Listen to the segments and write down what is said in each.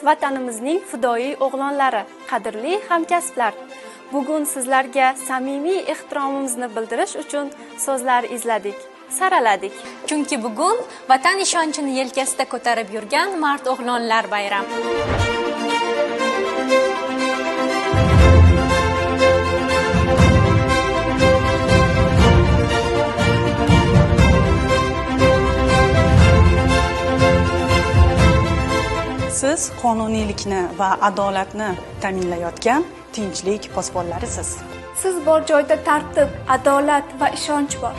vatanimizning fidoyi o'g'lonlari, qadrli hamkasblar. Bugun sizlarga samimiy ehtiromimizni bildirish uchun so'zlar izladik, saraladik. Chunki bugun vatan ishonchini yelkasida ko'tarib yurgan mard o'g'lonlar bayram. Siz qonuniylikni va adolatni ta'minlayotgan tinchlik posbonlarisiz. Siz bor joyda tartib, adolat va ishonch bor.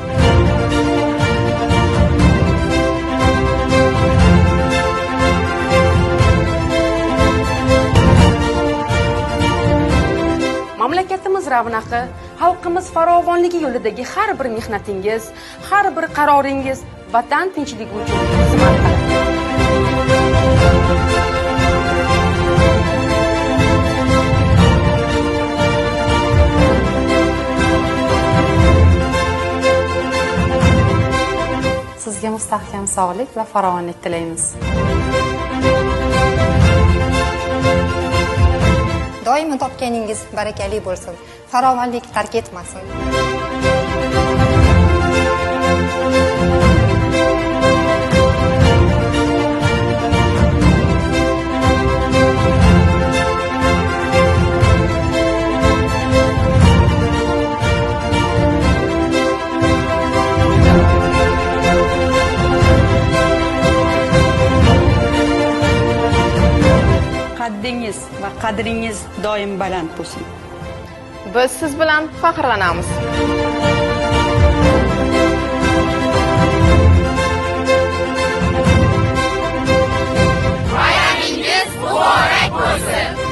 Mamlakatimiz ravnaqi, xalqimiz farovonligi yo'lidagi har bir mehnatingiz, har bir qaroringiz vatan tinchligi uchun xizmat qiladi. Sizga mustahkam sog'lik va farovonlik tilaymiz. Doimo topganingiz barakali bo'lsin. Farovonlik tark etmasin. Qaddingiz va qadringiz doim baland bo'lsin. Biz siz bilan faxrlanamiz. Bayoningiz muborak bo'lsin.